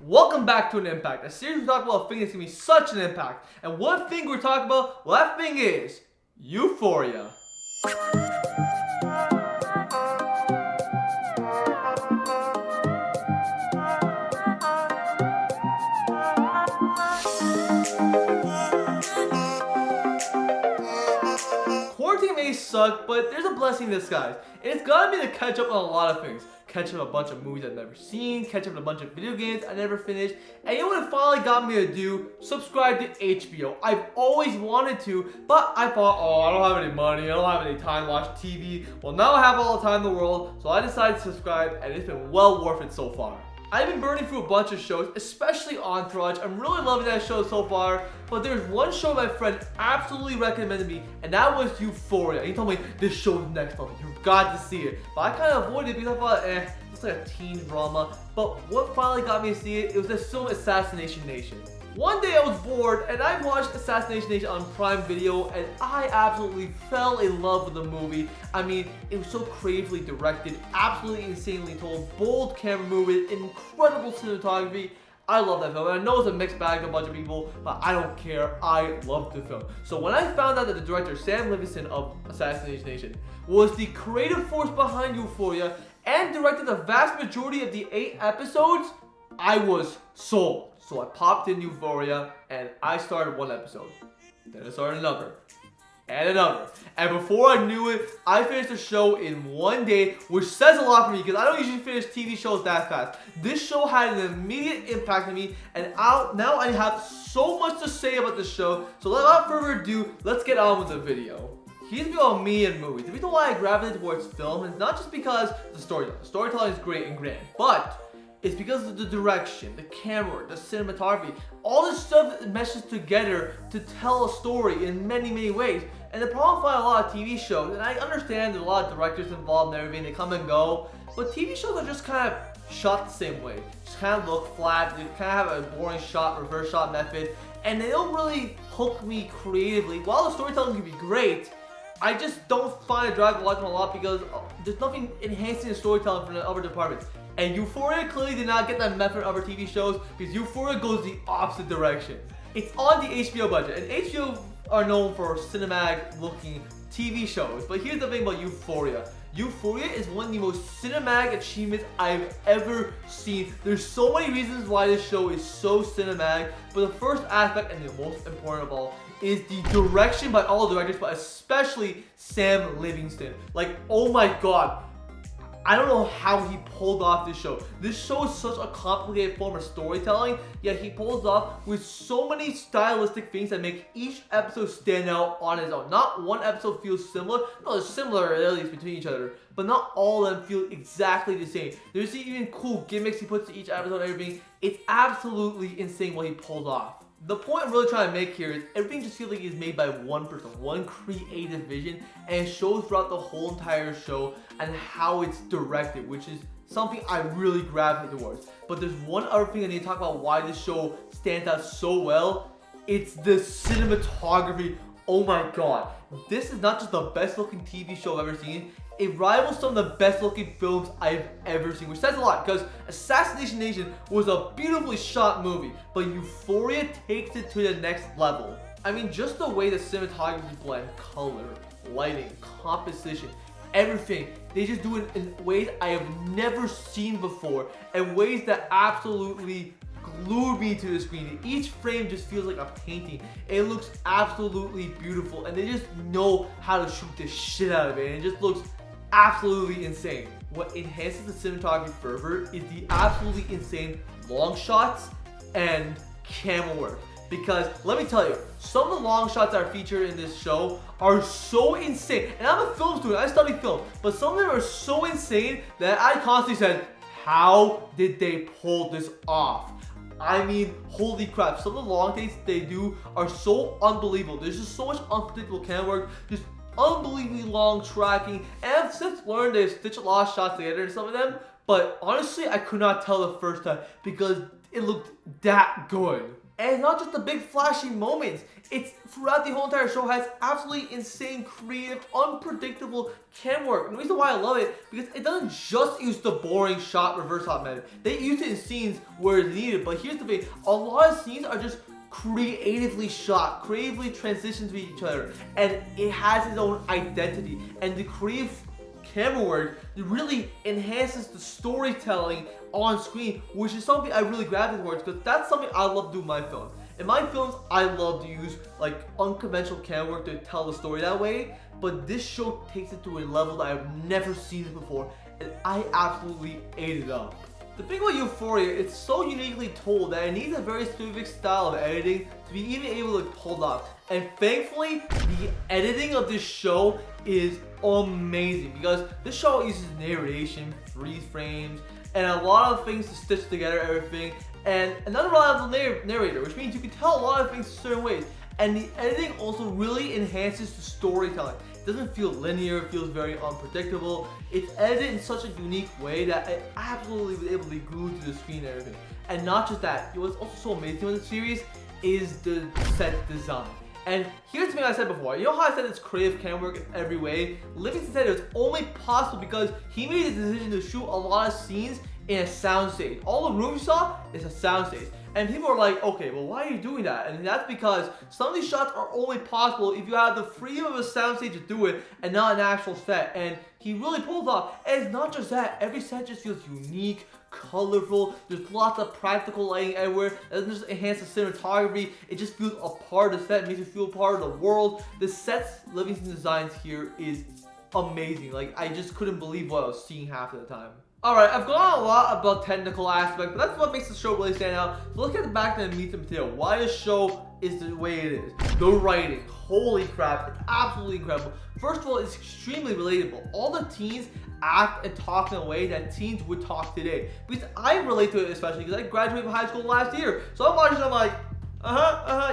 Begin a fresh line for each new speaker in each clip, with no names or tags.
Welcome back to an Impact, a series we talk about a thing that's gonna be such an impact. And one thing we're talking about, well, that thing is Euphoria. Quarantine may suck, but there's a blessing in disguise. And it's gotten me to catch up on a lot of things. Catch up on a bunch of movies I've never seen, catch up on a bunch of video games I never finished, and you know what it finally got me to do? Subscribe to HBO. I've always wanted to, but I thought, oh, I don't have any money, I don't have any time to watch TV. Well, now I have all the time in the world, so I decided to subscribe, and it's been well worth it so far. I've been burning through a bunch of shows, especially Entourage. I'm really loving that show so far, but there's one show my friend absolutely recommended me, and that was Euphoria. He told me, this show is next level, you've got to see it. But I kind of avoided it because I thought, it's like a teen drama. But what finally got me to see it, it was the film Assassination Nation. One day I was bored and I watched Assassination Nation on Prime Video and I absolutely fell in love with the movie. I mean, it was so creatively directed, absolutely insanely told, bold camera movement, incredible cinematography. I love that film, and I know it's a mixed bag to a bunch of people, but I don't care. I love the film. So when I found out that the director, Sam Livingston of Assassination Nation, was the creative force behind Euphoria and directed the vast majority of the 8 episodes, I was sold. So I popped in Euphoria and I started one episode. Then I started another. And another. And before I knew it, I finished the show in one day, which says a lot for me because I don't usually finish TV shows that fast. This show had an immediate impact on me, and now I have so much to say about this show. So without further ado, let's get on with the video. Here's about me and movies. The reason why I gravitate towards film is not just because the storytelling. The storytelling is great and grand, but it's because of the direction, the camera, the cinematography, all this stuff meshes together to tell a story in many, many ways. And the problem with a lot of TV shows, and I understand there's a lot of directors involved and everything, they come and go, but TV shows are just kind of shot the same way. Just kind of look flat, they kind of have a boring shot, reverse shot method, and they don't really hook me creatively. While the storytelling can be great, I just don't find it drive to watch them a lot because there's nothing enhancing the storytelling from the other departments. And Euphoria clearly did not get that method of other TV shows because Euphoria goes the opposite direction. It's on the HBO budget, and HBO are known for cinematic looking TV shows. But here's the thing about Euphoria. Euphoria is one of the most cinematic achievements I've ever seen. There's so many reasons why this show is so cinematic, but the first aspect, and the most important of all, is the direction by all the directors, but especially Sam Livingston. Like, oh my god. I don't know how he pulled off this show. This show is such a complicated form of storytelling, yet he pulls off with so many stylistic things that make each episode stand out on its own. Not one episode feels similar. No, there's similarities between each other, but not all of them feel exactly the same. There's even cool gimmicks he puts to each episode and everything. It's absolutely insane what he pulled off. The point I'm really trying to make here is everything just feels like it's made by one person, one creative vision, and it shows throughout the whole entire show and how it's directed, which is something I really gravitate towards. But there's one other thing I need to talk about why this show stands out so well. It's the cinematography. Oh my god. This is not just the best looking TV show I've ever seen. It rivals some of the best looking films I've ever seen, which says a lot because Assassination Nation was a beautifully shot movie, but Euphoria takes it to the next level. I mean, just the way the cinematography blend color, lighting, composition, everything, they just do it in ways I have never seen before, and ways that absolutely glued me to the screen. Each frame just feels like a painting. It looks absolutely beautiful, and they just know how to shoot the shit out of it, and it just looks absolutely insane. What enhances the cinematography further is the absolutely insane long shots and camera work. Because let me tell you, some of the long shots that are featured in this show are so insane. And I'm a film student, I study film, but some of them are so insane that I constantly said, how did they pull this off? I mean, holy crap, some of the long takes they do are so unbelievable. There's just so much unpredictable camera work, just unbelievably long tracking, and I've since learned to stitch a lot of shots together in some of them, but honestly, I could not tell the first time because it looked that good. And it's not just the big flashy moments. It's throughout the whole entire show has absolutely insane, creative, unpredictable camera work. And the reason why I love it, because it doesn't just use the boring shot reverse hop method. They use it in scenes where it's needed. But here's the thing, a lot of scenes are just creatively shot, creatively transitioned to each other. And it has its own identity. And the creative camera work really enhances the storytelling on screen, which is something I really gravitate towards, because that's something I love to do in my films. In my films, I love to use like unconventional camera work to tell the story that way, but this show takes it to a level that I've never seen it before, and I absolutely ate it up. The thing about Euphoria, it's so uniquely told that it needs a very specific style of editing to be even able to pull it off. And thankfully, the editing of this show is amazing, because this show uses narration, freeze frames, and a lot of things to stitch together everything, and another reliable narrator, which means you can tell a lot of things certain ways. And the editing also really enhances the storytelling. It doesn't feel linear, it feels very unpredictable. It's edited in such a unique way that I absolutely was able to be glued to the screen and everything. And not just that, what's also so amazing with the series is the set design. And here's the thing I said before. You know how I said it's creative camera work in every way? Livingston said it was only possible because he made the decision to shoot a lot of scenes in a soundstage. All the rooms you saw is a soundstage. And people are like, okay, well, why are you doing that? And that's because some of these shots are only possible if you have the freedom of a soundstage to do it and not an actual set. And he really pulled off. And it's not just that. Every set just feels unique, colorful. There's lots of practical lighting everywhere. It doesn't just enhance the cinematography. It just feels a part of the set. It makes you feel part of the world. The sets Livingston designs here is amazing. Like, I just couldn't believe what I was seeing half of the time. Alright, I've gone a lot about technical aspects, but that's what makes the show really stand out. So let's get back to the meat and potato. Why this show is the way it is. The writing, holy crap, it's absolutely incredible. First of all, it's extremely relatable. All the teens act and talk in a way that teens would talk today. Because I relate to it especially because I graduated from high school last year. So I'm watching it, I'm like,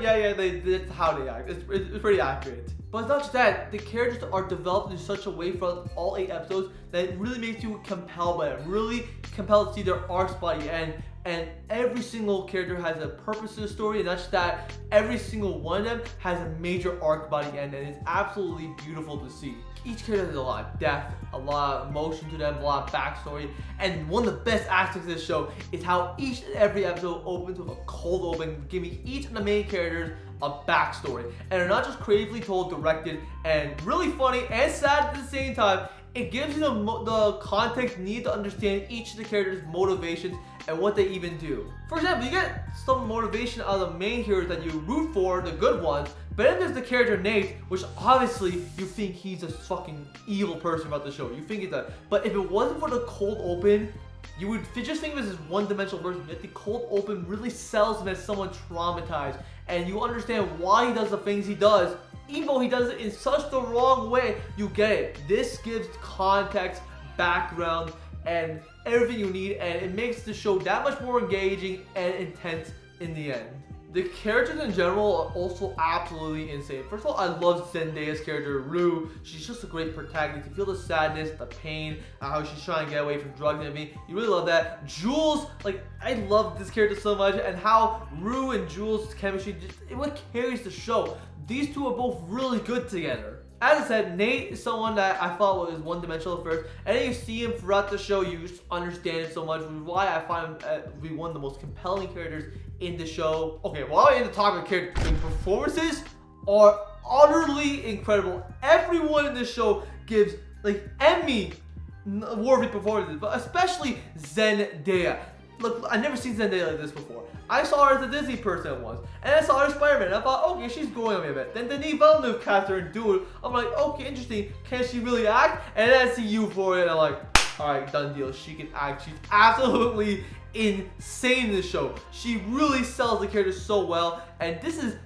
yeah, that's how they act. It's pretty accurate. But it's not just that, the characters are developed in such a way for all 8 episodes that it really makes you compelled by them, really compelled to see their arcs by the end. And every single character has a purpose to the story, and not just that, every single one of them has a major arc by the end, and it's absolutely beautiful to see. Each character has a lot of depth, a lot of emotion to them, a lot of backstory, and one of the best aspects of this show is how each and every episode opens with a cold open, giving each of the main characters a backstory. And they're not just creatively told, directed, and really funny and sad at the same time. It gives you the context needed to understand each of the characters' motivations and what they even do. For example, you get some motivation out of the main heroes that you root for, the good ones, but then there's the character Nate, which obviously you think he's a fucking evil person about the show. You think he's that. But if it wasn't for the cold open, you would just think of him as this one-dimensional person. Yet the cold open really sells him as someone traumatized, and you understand why he does the things he does. Even though he does it in such the wrong way, you get it. This gives context, background, and everything you need, and it makes the show that much more engaging and intense in the end. The characters in general are also absolutely insane. First of all, I love Zendaya's character, Rue. She's just a great protagonist. You feel the sadness, the pain, how she's trying to get away from drugs and everything. You really love that. Jules, like, I love this character so much, and how Rue and Jules' chemistry, what carries the show. These two are both really good together. As I said, Nate is someone that I thought was one-dimensional at first, and then you see him throughout the show, you just understand it so much, which is why I find him to be one of the most compelling characters in the show. Okay, while we're in the topic of characters, the performances are utterly incredible. Everyone in this show gives, like, Emmy-worthy performances, but especially Zendaya. Look, I've never seen Zendaya like this before. I saw her as a Disney person once, and I saw her as Spider-Man, and I thought, okay, she's growing on me a bit. Then Denis Villeneuve cast her and do it. I'm like, okay, interesting. Can she really act? And then I see Euphoria, and I'm like, all right, done deal. She can act. She's absolutely insane in this show. She really sells the character so well, and this is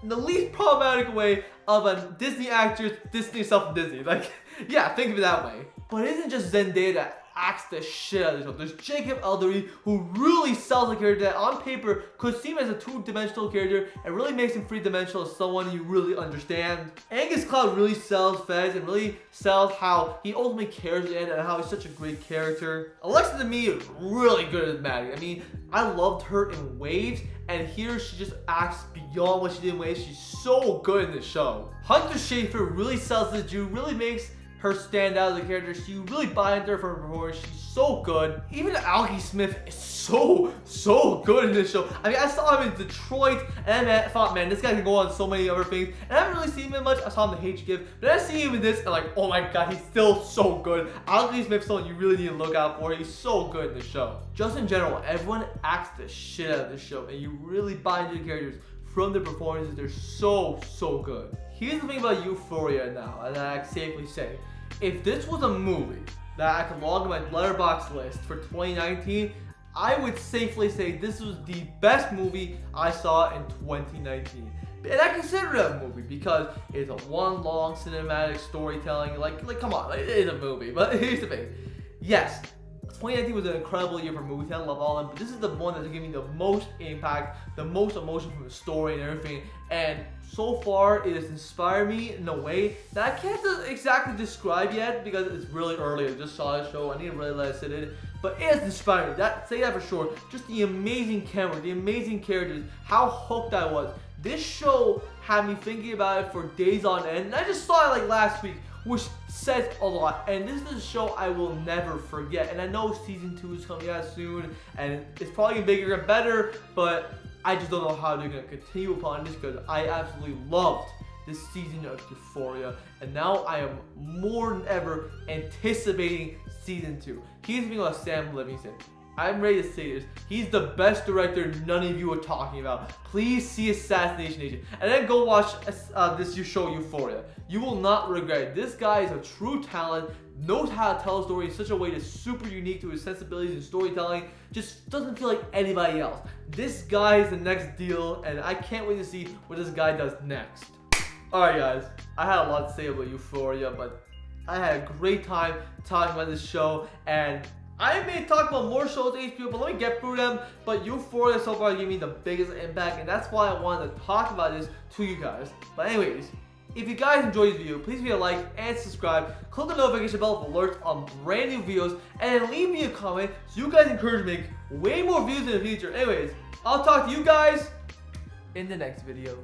the least problematic way of a Disney actress distancing herself from Disney. Like, yeah, think of it that way. But it isn't just Zendaya that acts the shit out of the show. There's Jacob Eldery, who really sells a character that on paper could seem as a two-dimensional character and really makes him three-dimensional as someone you really understand. Angus Cloud really sells Fez and really sells how he ultimately cares in and how he's such a great character. Alexa to me is really good as Maddie. I mean, I loved her in Waves, and here she just acts beyond what she did in Waves. She's so good in this show. Hunter Schafer really sells the Jew, really makes her stand out as a character. She really buy into her for her performance. She's so good. Even Alki Smith is so good in this show. I mean, I saw him in Detroit, and I thought, man, this guy can go on so many other things. And I haven't really seen him in much. I saw him in the H Give, but I see him in this, and like, oh my god, he's still so good. Alki Smith's someone you really need to look out for. He's so good in the show. Just in general, everyone acts the shit out of this show, and you really buy into the characters from the performances. They're so good. Here's the thing about Euphoria now, and I can safely say, if this was a movie that I could log in my Letterboxd list for 2019, I would safely say this was the best movie I saw in 2019. And I consider it a movie because it's a one long cinematic storytelling. Like come on, it is a movie. But here's the thing. Yes, 2019 was an incredible year for movies. I love all of them, but this is the one that's giving me the most impact, the most emotion from the story and everything. And so far, it has inspired me in a way that I can't exactly describe yet because it's really early. I just saw the show. I need to really let it sit in. But it has inspired me. Say that for sure. Just the amazing camera, the amazing characters, how hooked I was. This show had me thinking about it for days on end. And I just saw it like last week, which says a lot. And this is a show I will never forget. And I know season 2 is coming out soon, and it's probably gonna be bigger and better, but I just don't know how they're gonna continue upon this because I absolutely loved this season of Euphoria, and now I am more than ever anticipating season 2. Here's the thing about Sam Livingston. I'm ready to say this. He's the best director none of you are talking about. Please see Assassination Nation. And then go watch this show Euphoria. You will not regret it. This guy is a true talent, knows how to tell a story in such a way that's super unique to his sensibilities and storytelling. Just doesn't feel like anybody else. This guy is the next deal, and I can't wait to see what this guy does next. Alright guys, I had a lot to say about Euphoria, but I had a great time talking about this show, and I may talk about more shows at HBO, but let me get through them. But Euphoria so far gave me the biggest impact, and that's why I wanted to talk about this to you guys. But anyways, if you guys enjoyed this video, please leave a like and subscribe. Click the notification bell for alerts on brand new videos, and then leave me a comment so you guys encourage me to make way more videos in the future. Anyways, I'll talk to you guys in the next video.